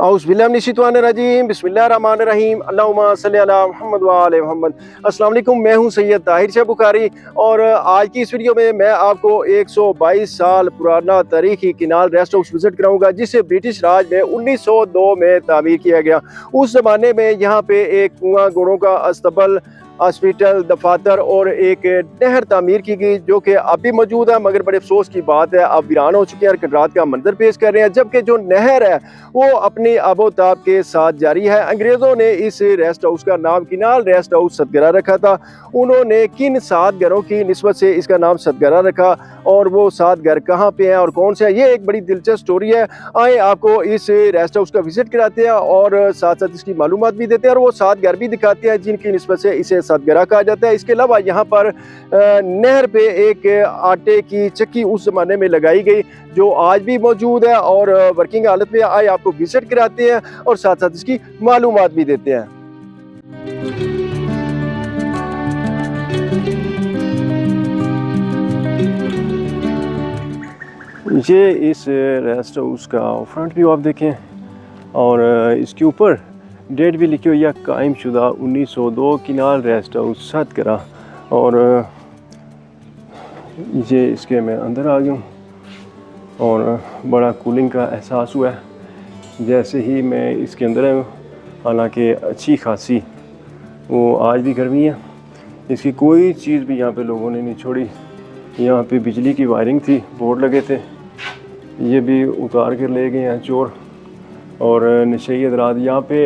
औज़ुबिल्लाहिमिनश्शैतानिर्रजीम बिस्मिल्लाहिर्रहमानिर्रहीम अल्लाहुम्मा सल्लि अला मुहम्मद व आले मुहम्मद। अस्सलाम वालेकुम, मैं हूं सैयद ताहिर शाह बुखारी और आज की इस वीडियो में मैं आपको 122 साल पुराना तारीखी किनाल रेस्ट हाउस विजिट कराऊंगा जिसे ब्रिटिश राज में 1902 में तामीर किया गया। उस ज़माने में यहाँ पे एक कुआं, घोड़ों का अस्तबल, हॉस्पिटल, दफातर और एक नहर तामीर की गई जो कि अब भी मौजूद है, मगर बड़े अफसोस की बात है अब वीरान हो चुकी है और खंडरात का मंजर पेश कर रहे हैं। जबकि जो नहर है वो अपनी आबोताब के साथ जारी है। अंग्रेज़ों ने इस रेस्ट हाउस का नाम किनाल रेस्ट हाउस सतगरा रखा था। उन्होंने किन 7 घरों की निस्बत से इसका नाम सतगरा रखा और वो 7 घर कहाँ पे हैं और कौन से हैं, ये एक बड़ी दिलचस्प स्टोरी है। आए आपको इस रेस्ट हाउस का विजिट कराते हैं और साथ साथ इसकी मालूमात भी देते हैं और वो 7 घर भी दिखाते हैं जिनकी निस्बत से इसे सतगरा कहा जाता है। इसके अलावा यहाँ पर नहर पे एक आटे की चक्की उस जमाने में लगाई गई जो आज भी मौजूद है और वर्किंग हालत में। आए आपको विजिट कराते हैं और साथ साथ इसकी मालूमात भी देते हैं। ये इस रेस्ट हाउस का फ्रंट व्यू आप देखें और इसके ऊपर डेट भी लिखी हुई है, कायम शुदा 1902 किनाल रेस्ट हाउस सतगरा। और ये इसके मैं अंदर आ गया हूँ और बड़ा कूलिंग का एहसास हुआ है जैसे ही मैं इसके अंदर आया हूँ। हालांकि अच्छी खासी वो आज भी गर्मी है, इसकी कोई चीज़ भी यहाँ पे लोगों ने नहीं छोड़ी। यहाँ पे बिजली की वायरिंग थी, बोर्ड लगे थे, ये भी उतार कर ले गए हैं चोर। और नशेयत रात यहाँ पे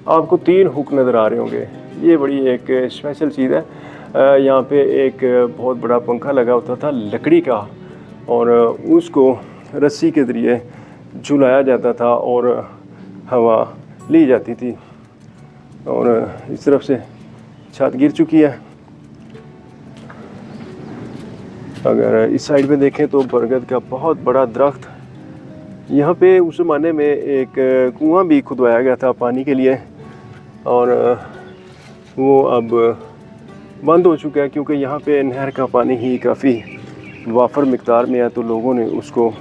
आपको 3 हुक नज़र आ रहे होंगे, ये बड़ी एक स्पेशल चीज़ है। यहाँ पे एक बहुत बड़ा पंखा लगा होता था लकड़ी का और उसको रस्सी के ज़रिए झुलाया जाता था और हवा ली जाती थी। और इस तरफ से छत गिर चुकी है। अगर इस साइड पे देखें तो बरगद का बहुत बड़ा दरख्त। यहाँ पे उस ज़माने में एक कुआं भी खुदवाया गया था पानी के लिए और वो अब बंद हो चुका है क्योंकि यहाँ पे नहर का पानी ही काफ़ी वाफर मिक़दार में है, तो लोगों ने उसको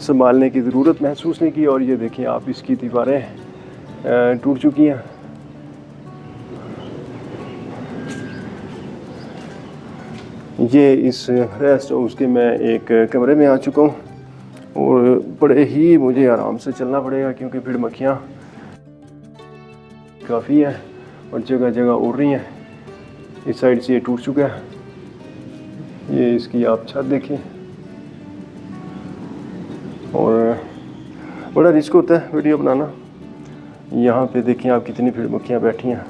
संभालने की ज़रूरत महसूस नहीं की। और ये देखिए आप, इसकी दीवारें टूट चुकी हैं। ये इस रेस्ट हाउस के मैं एक कमरे में आ चुका हूँ और बड़े ही मुझे आराम से चलना पड़ेगा क्योंकि फिर मक्खियाँ काफ़ी हैं और जगह जगह उड़ रही हैं। इस साइड से ये टूट चुका है, ये इसकी आप छत देखें। और बड़ा रिस्क होता है वीडियो बनाना। यहाँ पे देखें आप कितनी भीड़ मक्खियाँ बैठी हैं।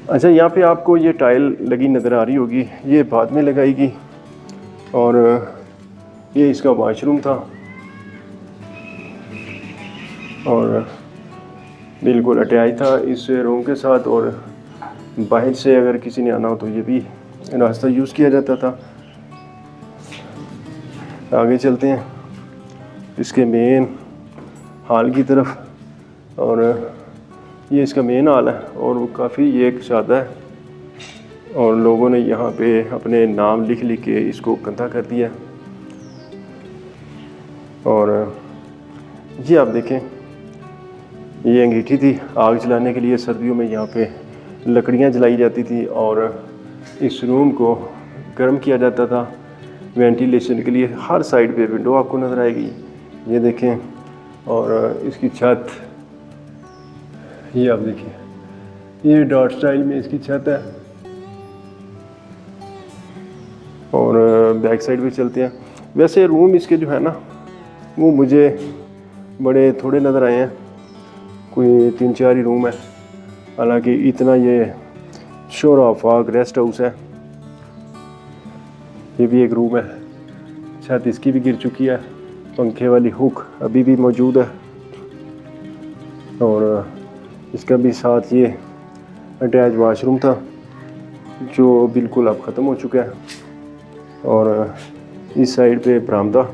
अच्छा, यहाँ पे आपको ये टाइल लगी नज़र आ रही होगी, ये बाद में लगाएगी। और ये इसका वाशरूम था और बिल्कुल अटैच था इस रूम के साथ। और बाहर से अगर किसी ने आना हो तो ये भी रास्ता यूज़ किया जाता था। आगे चलते हैं इसके मेन हॉल की तरफ। और ये इसका मेन हॉल है और वो काफ़ी एक सादा है और लोगों ने यहाँ पे अपने नाम लिख लिख के इसको गंदा कर दिया। और ये आप देखें, ये अंगीठी थी आग जलाने के लिए। सर्दियों में यहाँ पे लकड़ियाँ जलाई जाती थी और इस रूम को गर्म किया जाता था वेंटिलेशन के लिए। हर साइड पे विंडो आपको नज़र आएगी, ये देखें। और इसकी छत ये आप देखिए, ये डॉट स्टाइल में इसकी छत है। और बैक साइड पे चलते हैं। वैसे रूम इसके जो है ना वो मुझे बड़े थोड़े नज़र आए हैं, कोई 3-4 ही रूम है। हालांकि इतना ये शोर आफाक रेस्ट हाउस है। ये भी एक रूम है, छत इसकी भी गिर चुकी है, पंखे वाली हुक अभी भी मौजूद है। और इसका भी साथ ये अटैच वाशरूम था जो बिल्कुल अब ख़त्म हो चुका है। और इस साइड पे बरामदा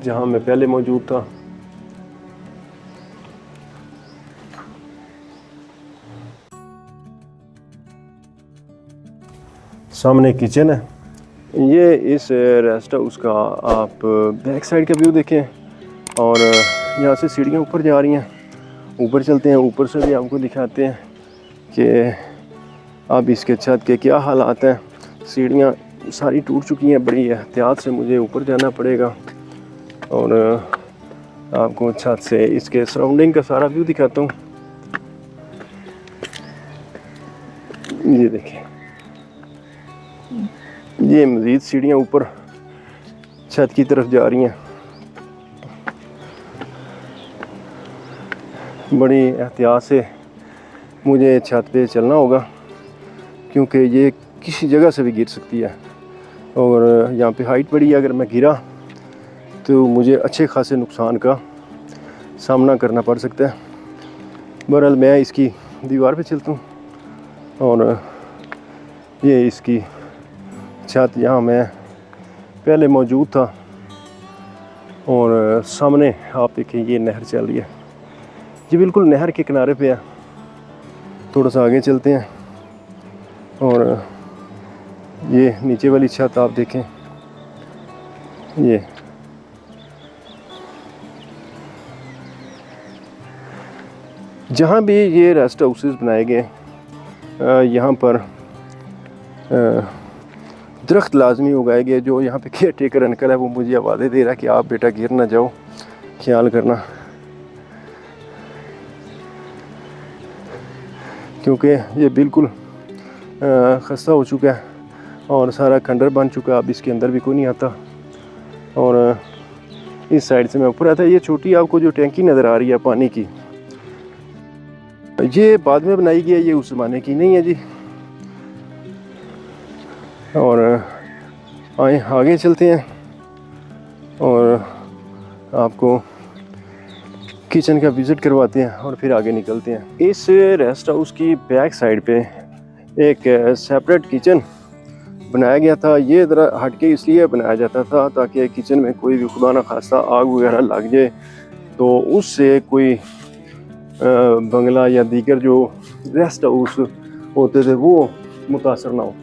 जहाँ मैं पहले मौजूद था। सामने किचन है ये इस रेस्ट हाउस का आप बैक साइड का व्यू देखें और यहाँ से सीढ़ियाँ ऊपर जा रही हैं। ऊपर चलते हैं, ऊपर से भी आपको दिखाते हैं कि अब इसके छत के क्या हालात हैं। सीढ़ियाँ सारी टूट चुकी हैं, बड़ी एहतियात से मुझे ऊपर जाना पड़ेगा और आपको छत से इसके सराउंडिंग का सारा व्यू दिखाता हूँ। ये देखिए, ये मज़ीद सीढ़ियाँ ऊपर छत की तरफ जा रही हैं। बड़ी एहतियात से मुझे छत पे चलना होगा क्योंकि ये किसी जगह से भी गिर सकती है और यहाँ पे हाइट बड़ी है। अगर मैं गिरा तो मुझे अच्छे खासे नुकसान का सामना करना पड़ सकता है। बहरहाल मैं इसकी दीवार पे चलता हूँ और ये इसकी छत यहाँ मैं पहले मौजूद था और सामने आप देखिए ये नहर चल रही है। ये बिल्कुल नहर के किनारे पे है। थोड़ा सा आगे चलते हैं और ये नीचे वाली छत आप देखें। ये जहाँ भी ये रेस्ट हाउसेस बनाए गए यहाँ पर दरख्त लाजमी उगाए गए। जो यहाँ पे केयर टेकर अंकल है वो मुझे आवाज़ें दे रहा है कि आप बेटा गिर ना जाओ, ख्याल करना, क्योंकि ये बिल्कुल खस्ता हो चुका है और सारा खंडर बन चुका है। अब इसके अंदर भी कोई नहीं आता और इस साइड से मैं ऊपर आता है। ये छोटी आपको जो टैंकी नज़र आ रही है पानी की, ये बाद में बनाई गई है, ये उस ज़माने की नहीं है जी। और आए आगे चलते हैं और आपको किचन का विज़िट करवाते हैं और फिर आगे निकलते हैं। इस रेस्ट हाउस की बैक साइड पे एक सेपरेट किचन बनाया गया था। ये ज़रा हटके इसलिए बनाया जाता था ताकि किचन में कोई भी खुदा ना खास्ता आग वगैरह लग जाए तो उससे कोई बंगला या दीगर जो रेस्ट हाउस होते थे वो मुतासर ना हो।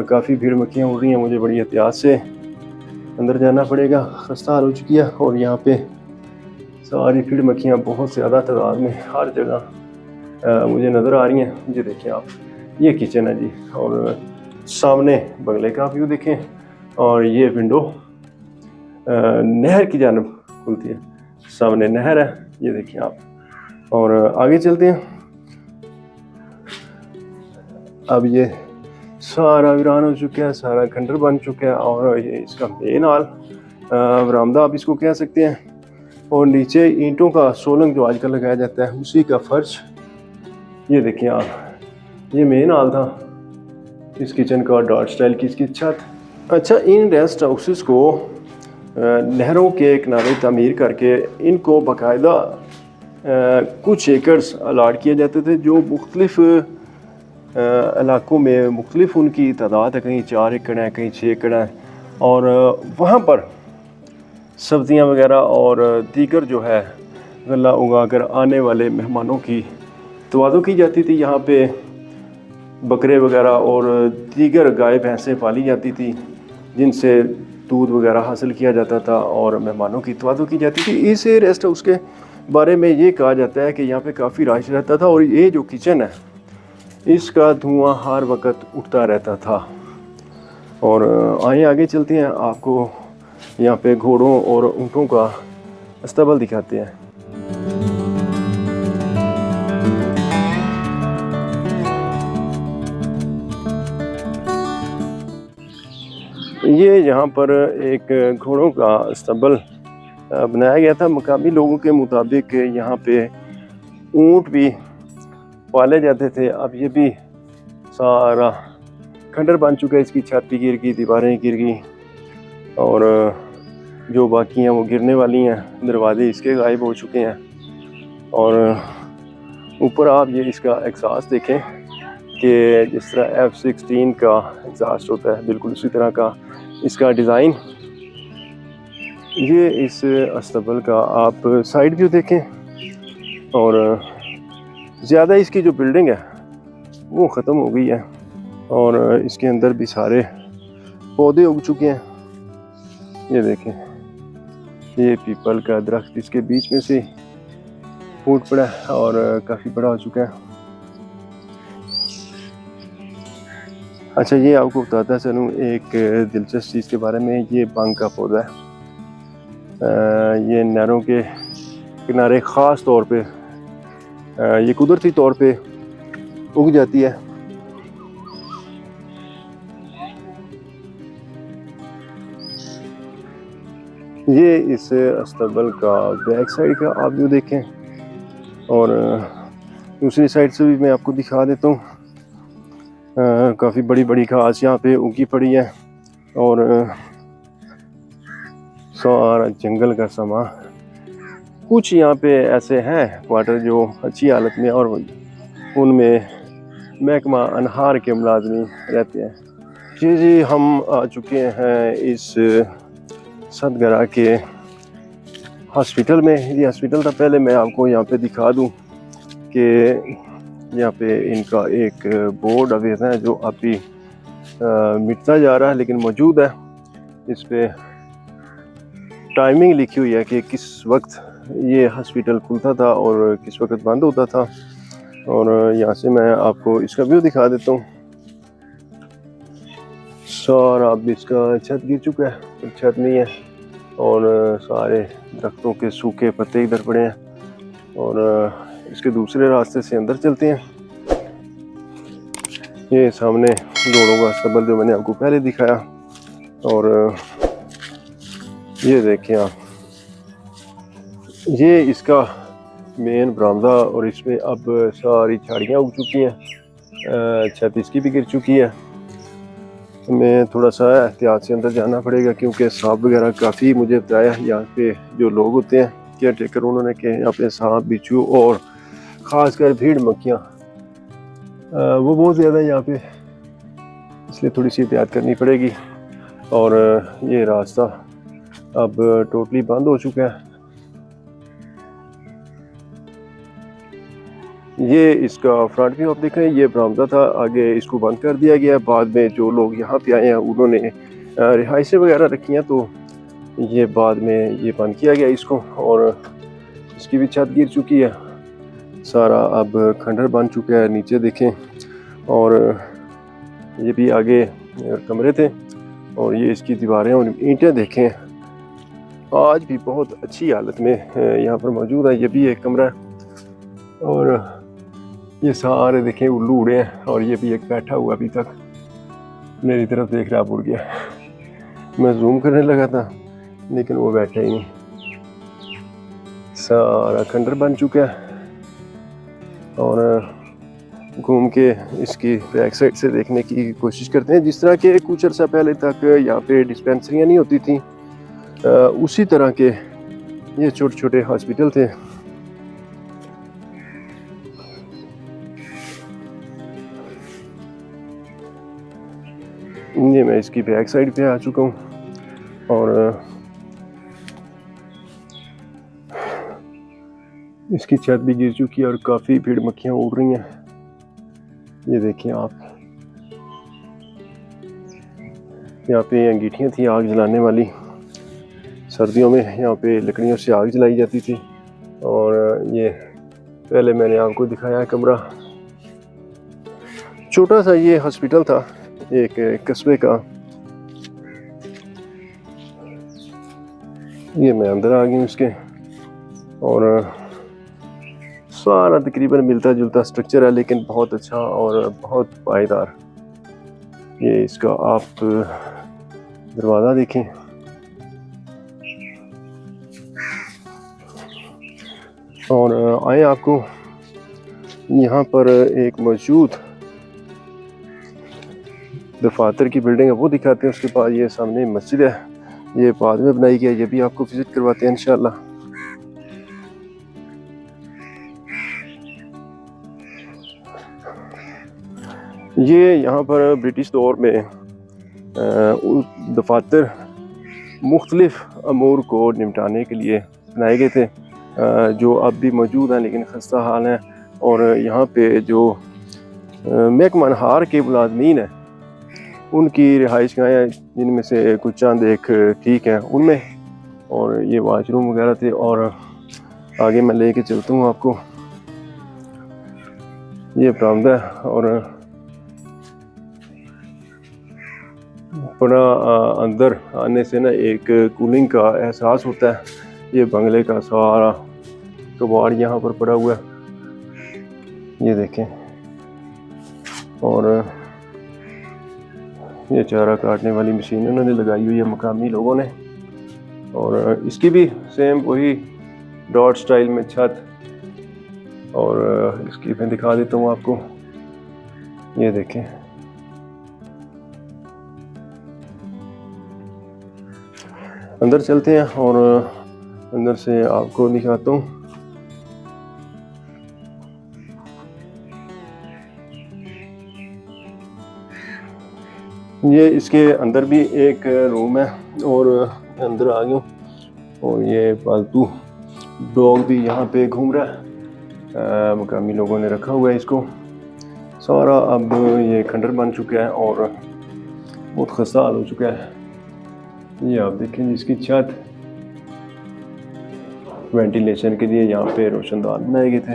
काफ़ी भीड़ मक्खियाँ उड़ रही हैं, मुझे बड़ी एहतियात से अंदर जाना पड़ेगा। खस्ता हाल हो चुकी है और यहाँ पे सारी भीड़ मक्खियाँ बहुत ज़्यादा तादाद में हर जगह मुझे नज़र आ रही हैं। ये देखें आप, ये किचन है जी और सामने बंगले का व्यू देखें और ये विंडो नहर की जानब खुलती है। सामने नहर है, ये देखिए आप। और आगे चलते हैं। अब ये सारा वीरान हो चुका है, सारा खंडर बन चुका है और ये इसका मेन हॉल बरामदा आप इसको कह सकते हैं। और नीचे ईंटों का सोलंग जो आजकल लगाया जाता है उसी का फर्श। ये देखिए आप, ये मेन हॉल था इस किचन का, डॉट स्टाइल की इसकी छत। अच्छा, इन रेस्ट हाउसेस को नहरों के किनारे तामीर करके इनको बाकायदा कुछ एकड़्स अलाट किए जाते थे जो मुख्तलिफ इलाकों में मुख्तलिफ उनकी तादाद है। कहीं 4 एकड़ है, कहीं 6 एकड़ है और वहाँ पर सब्ज़ियाँ वगैरह और दीगर जो है गल्ला उगा कर आने वाले मेहमानों की तवाज़ो की जाती थी। यहाँ पे बकरे वगैरह और दीगर गाय भैंसें पाली जाती थी जिनसे दूध वगैरह हासिल किया जाता था और मेहमानों की तवाज़ो की जाती थी। इस रेस्ट हाउस के बारे में ये कहा जाता है कि यहाँ पे काफ़ी रश रहता था और ये जो किचन है इसका धुआं हर वक्त उठता रहता था। और आए आगे चलते हैं, आपको यहाँ पे घोड़ों और ऊँटों का अस्तबल दिखाते हैं। ये यहाँ पर एक घोड़ों का अस्तबल बनाया गया था। मकामी लोगों के मुताबिक यहाँ पे ऊँट भी पाले जाते थे। अब ये भी सारा खंडर बन चुका है, इसकी छत भी गिर गई, दीवारें गिर गई और जो बाकी हैं वो गिरने वाली हैं। दरवाजे इसके गायब हो चुके हैं और ऊपर आप ये इसका एग्जॉस्ट देखें कि जिस तरह F-16 का एग्जॉस्ट होता है बिल्कुल उसी तरह का इसका डिज़ाइन। ये इस अस्तबल का आप साइड व्यू देखें और ज़्यादा इसकी जो बिल्डिंग है वो ख़त्म हो गई है और इसके अंदर भी सारे पौधे उग चुके हैं। ये देखें, ये पीपल का दरख्त इसके बीच में से फूट पड़ा है और काफ़ी बड़ा हो चुका है। अच्छा, ये आपको बताता चलूँ एक दिलचस्प चीज़ के बारे में। ये बंग का पौधा है। ये नहरों के किनारे ख़ास तौर पे ये कुदरती तौर पे उग जाती है। ये इस अस्तबल का बैक साइड का आप व्यू देखें और दूसरी साइड से भी मैं आपको दिखा देता हूँ। काफ़ी बड़ी बड़ी घास यहाँ पे उगी पड़ी है और सारा जंगल का समा। कुछ यहाँ पे ऐसे हैं क्वार्टर जो अच्छी हालत में और उनमें महकमा अनहार के मुलाजमी रहते हैं। जी, हम आ चुके हैं इस सदगरा के हॉस्पिटल में। ये हॉस्पिटल था। पहले मैं आपको यहाँ पे दिखा दूँ कि यहाँ पे इनका एक बोर्ड अवेयर है जो अभी मिटता जा रहा है लेकिन मौजूद है। इस पे टाइमिंग लिखी हुई है कि किस वक्त ये हॉस्पिटल खुलता था और किस वक्त बंद होता था। और यहाँ से मैं आपको इसका व्यू दिखा देता हूँ। सारा अब इसका छत गिर चुका है, तो छत नहीं है और सारे दरख्तों के सूखे पत्ते इधर पड़े हैं। और इसके दूसरे रास्ते से अंदर चलते हैं। ये सामने घोड़ों का अस्तबल जो मैंने आपको पहले दिखाया। और ये देखें आप, ये इसका मेन बरामदा और इसमें अब सारी झाड़ियाँ उग चुकी हैं। छत इसकी भी गिर चुकी है। मैं थोड़ा सा एहतियात से अंदर जाना पड़ेगा क्योंकि सांप वगैरह काफ़ी, मुझे बताया यहाँ पे जो लोग होते हैं केयर टेकर, उन्होंने कि यहाँ पे सांप, बिच्छू और ख़ासकर भीड़ मक्खियाँ वो बहुत ज़्यादा है यहाँ पे, इसलिए थोड़ी सी एहतियात करनी पड़ेगी। और ये रास्ता अब टोटली बंद हो चुका है। ये इसका फ्रंट व्यू आप देखें, ये बरामदा था, आगे इसको बंद कर दिया गया। बाद में जो लोग यहाँ पे आए हैं उन्होंने रिहाइशें वगैरह रखी हैं, तो ये बाद में ये बंद किया गया इसको। और इसकी भी छत गिर चुकी है, सारा अब खंडर बन चुका है। नीचे देखें, और ये भी आगे कमरे थे और ये इसकी दीवारें और ईंटें देखें, आज भी बहुत अच्छी हालत में यहाँ पर मौजूद है। ये भी एक कमरा है और ये सारे देखें उल्लू उड़े हैं। और ये भी एक बैठा हुआ अभी तक मेरी तरफ देख रहा, उड़ गया। मैं जूम करने लगा था लेकिन वो बैठा ही नहीं। सारा खंडर बन चुका है। और घूम के इसकी बैक साइड से देखने की कोशिश करते हैं। जिस तरह के कुछ अर्सा पहले तक यहाँ पे डिस्पेंसरियाँ नहीं होती थी, उसी तरह के ये छोटे छोटे हॉस्पिटल थे। ये मैं इसकी बैक साइड पे आ चुका हूँ और इसकी छत भी गिर चुकी है और काफ़ी भीड़ मक्खियाँ उड़ रही हैं। ये देखिए आप, यहाँ पे अंगीठियाँ थी आग जलाने वाली। सर्दियों में यहाँ पे लकड़ियों से आग जलाई जाती थी। और ये पहले मैंने आपको दिखाया कमरा, छोटा सा ये हॉस्पिटल था एक कस्बे का। ये मैं अंदर आ गई उसके, और सारा तकरीबन मिलता जुलता स्ट्रक्चर है लेकिन बहुत अच्छा और बहुत पायदार। ये इसका आप दरवाज़ा देखें, और आए आपको यहाँ पर एक मौजूद दफातर की बिल्डिंग है वो दिखाते हैं। उसके बाद ये सामने मस्जिद है, ये बाद में बनाई गई है, ये भी आपको विजिट करवाते हैं इंशाल्लाह। ये यहाँ पर ब्रिटिश दौर में दफातर मुख्तलिफ अमूर को निपटाने के लिए बनाए गए थे, जो अब भी मौजूद हैं लेकिन खस्ता हाल हैं। और यहाँ पे जो महकमा अनहार के मुलाजमीन हैं उनकी रिहाइश गाहें हैं, जिनमें से कुछ चंद एक ठीक हैं उनमें, और ये वाशरूम वगैरह थे। और आगे मैं लेके चलता हूँ आपको, ये बरामदा है और बड़ा अंदर आने से ना एक कूलिंग का एहसास होता है। ये बंगले का सारा कबाड़ यहाँ पर पड़ा हुआ है, ये देखें। और ये चारा काटने वाली मशीन उन्होंने लगाई हुई है मकामी लोगों ने, और इसकी भी सेम वही डॉट स्टाइल में छत। और इसकी मैं दिखा देता हूँ आपको, ये देखें। अंदर चलते हैं और अंदर से आपको दिखाता हूँ। ये इसके अंदर भी एक रूम है और अंदर आ गया, और ये पालतू डॉग भी यहाँ पे घूम रहा है। मकामी लोगों ने रखा हुआ है इसको सारा। अब ये खंडर बन चुका है और बहुत खस्ता हाल हो चुका है। ये आप देखें, इसकी छत वेंटिलेशन के लिए यहाँ पे रोशनदान बनाए गए थे।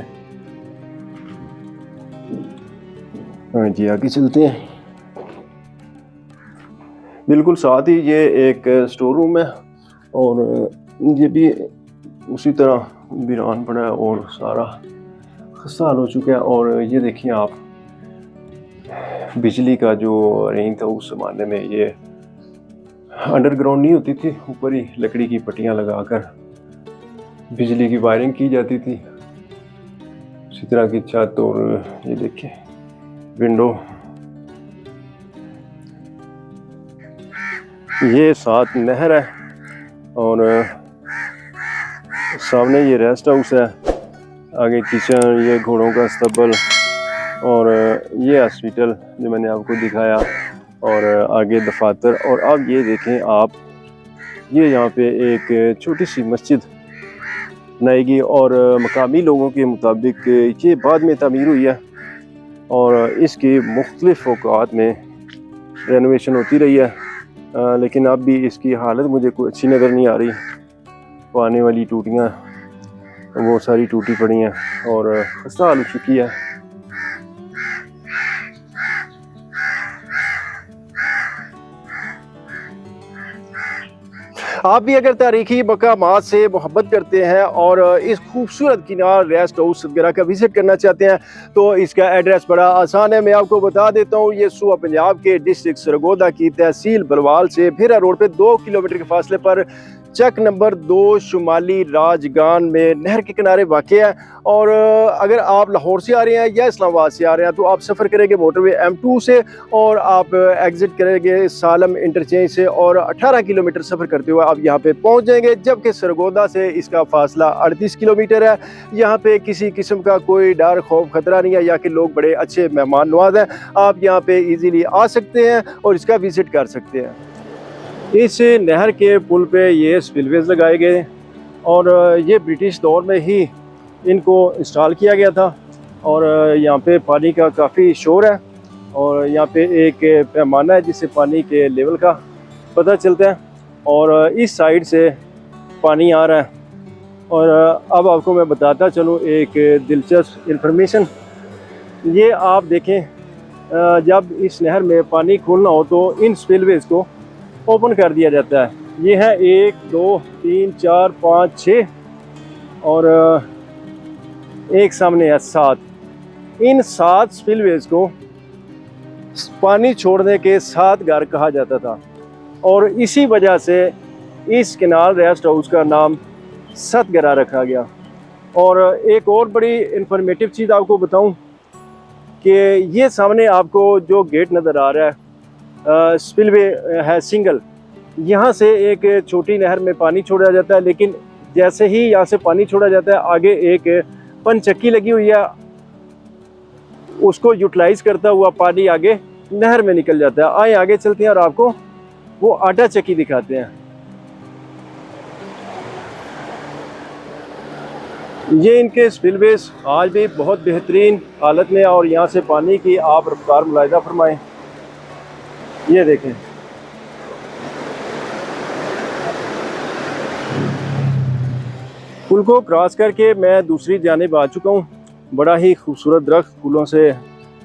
हाँ जी, आगे चलते हैं। बिल्कुल साथ ही ये एक स्टोर रूम है और ये भी उसी तरह वीरान पड़ा है और सारा खस्ता हाल हो चुका है। और ये देखिए आप, बिजली का जो अरेंज था उस ज़माने में ये अंडरग्राउंड नहीं होती थी, ऊपर ही लकड़ी की पट्टियां लगाकर बिजली की वायरिंग की जाती थी। इसी तरह की छत, और ये देखिए विंडो। ये साथ नहर है और सामने ये रेस्ट हाउस है, आगे किचन, ये घोड़ों का अस्तबल और ये हॉस्पिटल जो मैंने आपको दिखाया, और आगे दफातर। और अब ये देखें आप, ये यहाँ पे एक छोटी सी मस्जिद बनाएगी, और मकामी लोगों के मुताबिक ये बाद में तामीर हुई है और इसकी मुख्तलिफ औकात में रेनोवेशन होती रही है। लेकिन अब भी इसकी हालत मुझे कोई अच्छी नज़र नहीं आ रही। पानी वाली टूटियाँ वो सारी टूटी पड़ी हैं और खस्ता हाल हो चुकी है। आप भी अगर तारीखी मकामात से मोहब्बत करते हैं और इस खूबसूरत किनार रेस्ट हाउस वगैरह का विज़िट करना चाहते हैं तो इसका एड्रेस बड़ा आसान है, मैं आपको बता देता हूँ। ये सूबा पंजाब के डिस्ट्रिक्ट सरगोदा की तहसील बलवाल से फिरा रोड पे 2 किलोमीटर के फासले पर चक नंबर 2 शुमाली राजगान में नहर के किनारे वाक़ है। और अगर आप लाहौर से आ रहे हैं या इस्लामाबाद से आ रहे हैं तो आप सफ़र करेंगे मोटरवे M2 से, और आप एग्ज़िट करेंगे सालम इंटरचेंज से, और 18 किलोमीटर सफ़र करते हुए आप यहाँ पे पहुँच जाएंगे। जबकि सरगोदा से इसका फासला 38 किलोमीटर है। यहाँ पे किसी किस्म का कोई डर खौफ खतरा नहीं है, यहाँ के लोग बड़े अच्छे मेहमान नवाज हैं। आप यहाँ पे ईज़िली आ सकते हैं और इसका विज़िट कर सकते हैं। इस नहर के पुल पे ये स्पिलवेज लगाए गए और ये ब्रिटिश दौर में ही इनको इंस्टॉल किया गया था। और यहाँ पे पानी का काफ़ी शोर है और यहाँ पे एक पैमाना है जिससे पानी के लेवल का पता चलता है। और इस साइड से पानी आ रहा है। और अब आपको मैं बताता चलूँ एक दिलचस्प इंफॉर्मेशन। ये आप देखें, जब इस नहर में पानी खोलना हो तो इन स्पिलवेज को ओपन कर दिया जाता है। ये है 1 2 3 4 5 6 और एक सामने है 7। इन 7 स्पिलवेज को पानी छोड़ने के 7 घर कहा जाता था और इसी वजह से इस कैनाल रेस्ट हाउस का नाम 7 घरा रखा गया। और एक और बड़ी इंफॉर्मेटिव चीज़ आपको बताऊं कि ये सामने आपको जो गेट नज़र आ रहा है स्पिलवे है सिंगल। यहाँ से एक छोटी नहर में पानी छोड़ा जाता है, लेकिन जैसे ही यहाँ से पानी छोड़ा जाता है आगे एक पनचक्की लगी हुई है, उसको यूटिलाइज करता हुआ पानी आगे नहर में निकल जाता है। आए आगे चलते हैं और आपको वो आटा चक्की दिखाते हैं। ये इनके स्पिलवेज आज भी बहुत बेहतरीन हालत में और यहाँ से पानी की आप रफ्तार मुलाहिजा फरमाएं। ये देखें, पुल को क्रॉस करके मैं दूसरी जानिब आ चुका हूँ। बड़ा ही खूबसूरत दरख्त फूलों से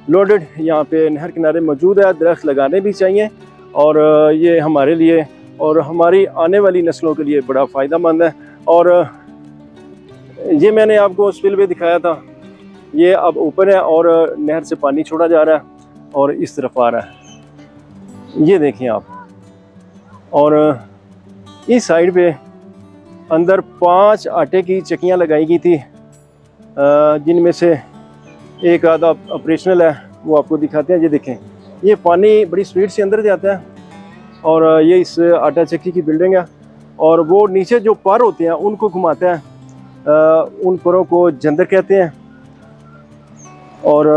लोडेड यहाँ पे नहर किनारे मौजूद है। दरख्त लगाने भी चाहिए और ये हमारे लिए और हमारी आने वाली नस्लों के लिए बड़ा फ़ायदेमंद है। और ये मैंने आपको स्पिलवे दिखाया था, ये अब ऊपर है और नहर से पानी छोड़ा जा रहा है और इस तरफ आ रहा है। ये देखें आप, और इस साइड पे अंदर 5 आटे की चक्कियाँ लगाई गई थी, जिनमें से एक आधा ऑपरेशनल है, वो आपको दिखाते हैं। ये देखें, ये पानी बड़ी स्पीड से अंदर जाता है और ये इस आटा चक्की की बिल्डिंग है और वो नीचे जो पर होते हैं उनको घुमाता है। उन परों को जंदर कहते हैं और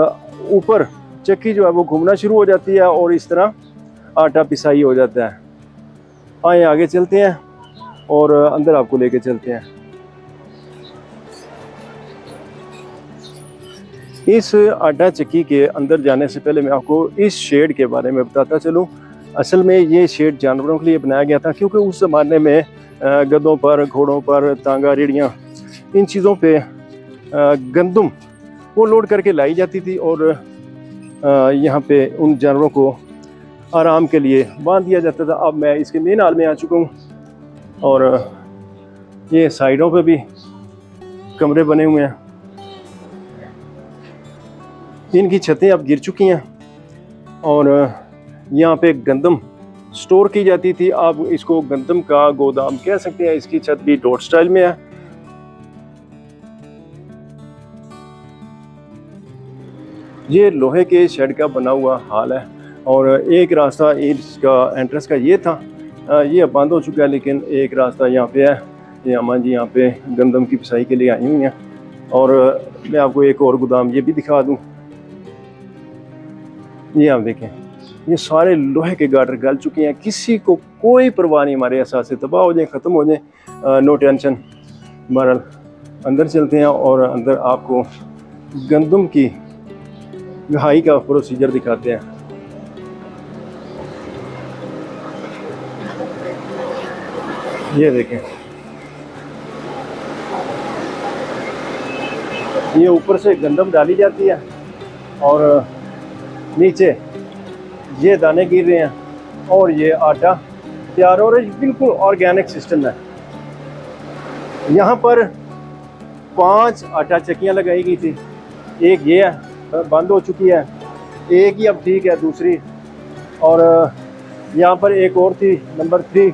ऊपर चक्की जो है वो घूमना शुरू हो जाती है और इस तरह आटा पिसाई हो जाता है। आए आगे चलते हैं और अंदर आपको लेके चलते हैं। इस आटा चक्की के अंदर जाने से पहले मैं आपको इस शेड के बारे में बताता चलूं। असल में ये शेड जानवरों के लिए बनाया गया था, क्योंकि उस ज़माने में गधों पर, घोड़ों पर, तांगा, रेड़ियाँ, इन चीज़ों पे गंदम वो लोड करके लाई जाती थी और यहाँ पे उन जानवरों को आराम के लिए बांध दिया जाता था। अब मैं इसके मेन हाल में आ चुका हूँ और ये साइडों पे भी कमरे बने हुए हैं। इनकी छतें अब गिर चुकी हैं और यहाँ पे गंदम स्टोर की जाती थी। आप इसको गंदम का गोदाम कह सकते हैं। इसकी छत भी डॉट स्टाइल में है। ये लोहे के शेड का बना हुआ हाल है और एक रास्ता इसका एंट्रेंस का ये था, ये अब बंद हो चुका है, लेकिन एक रास्ता यहाँ पे है। ये अम्मा जी यहाँ पे गंदम की पिसाई के लिए आई हुई हैं और मैं आपको एक और गोदाम ये भी दिखा दूँ। ये आप देखें, ये सारे लोहे के गार्डर गल चुके हैं, किसी को कोई परवाह नहीं, हमारे एहसास से तबाह हो जाए, ख़त्म हो जाए, नो टेंशन। बहरहाल अंदर चलते हैं और अंदर आपको गंदम की गहाई का प्रोसीजर दिखाते हैं। ये देखें, ये ऊपर से गंदम डाली जाती है और नीचे ये दाने गिर रहे हैं और ये आटा तैयार हो रहा है। बिल्कुल ऑर्गेनिक सिस्टम है। यहाँ पर 5 आटा चक्कियाँ लगाई गई थी। एक ये है, बंद हो चुकी है, एक ही अब ठीक है, दूसरी, और यहाँ पर एक और थी, नंबर 3।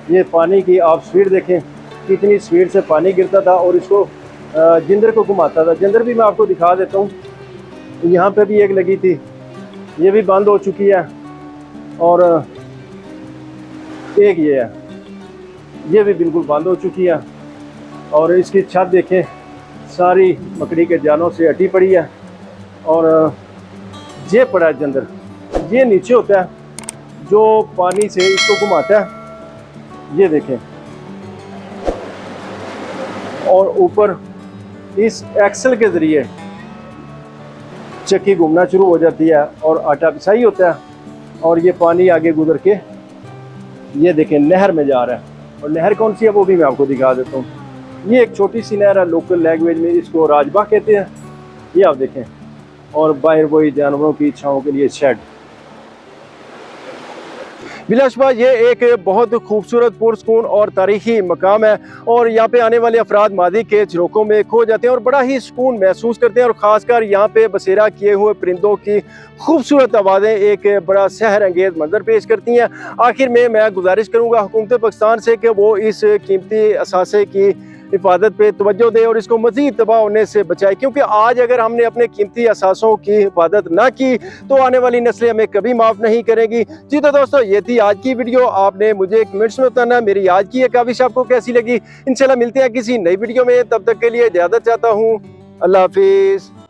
ये पानी की आप स्पीड देखें, कितनी स्पीड से पानी गिरता था और इसको जिंदर को घुमाता था। जिंदर भी मैं आपको दिखा देता हूँ। यहाँ पे भी एक लगी थी, ये भी बंद हो चुकी है और एक ये है, ये भी बिल्कुल बंद हो चुकी है और इसकी छत देखें, सारी मकड़ी के जालों से अटी पड़ी है और ये पड़ा है जंदर। ये नीचे होता है जो पानी से इसको घुमाता है, ये देखें, और ऊपर इस एक्सल के ज़रिए चक्की घूमना शुरू हो जाती है और आटा पिसाई होता है और ये पानी आगे गुजर के ये देखें नहर में जा रहा है। और नहर कौन सी है वो भी मैं आपको दिखा देता हूँ। ये एक छोटी सी नहर है, लोकल लैंग्वेज में इसको राजबाह कहते हैं। ये आप देखें, और बाहर वही जानवरों की इच्छाओं के लिए शेड। बिलाशुबा ये एक बहुत खूबसूरत पुरसकून और तारीखी मकाम है और यहाँ पे आने वाले अफराद मादी के झरोकों में खो जाते हैं और बड़ा ही सुकून महसूस करते हैं। और ख़ासकर यहाँ पे बसेरा किए हुए परिंदों की खूबसूरत आवाज़ें एक बड़ा सहर अंगेज़ मंजर पेश करती हैं। आखिर में मैं गुजारिश करूँगा हुकूमत पाकिस्तान से कि वो इस कीमती असासे की हिफाजत पे तवज्जो दे और इसको मज़ीद तबाह होने से बचाए, क्योंकि आज अगर हमने अपने कीमती असासों की हिफाजत ना की तो आने वाली नस्लें हमें कभी माफ़ नहीं करेगी। जी तो दोस्तों, ये थी आज की वीडियो। आपने मुझे कमेंट्स में बताना मेरी आज की ये काविश आपको कैसी लगी। इंशाल्लाह मिलते हैं किसी नई वीडियो में, तब तक के लिए इजाज़त चाहता हूँ। अल्लाह हाफिज़।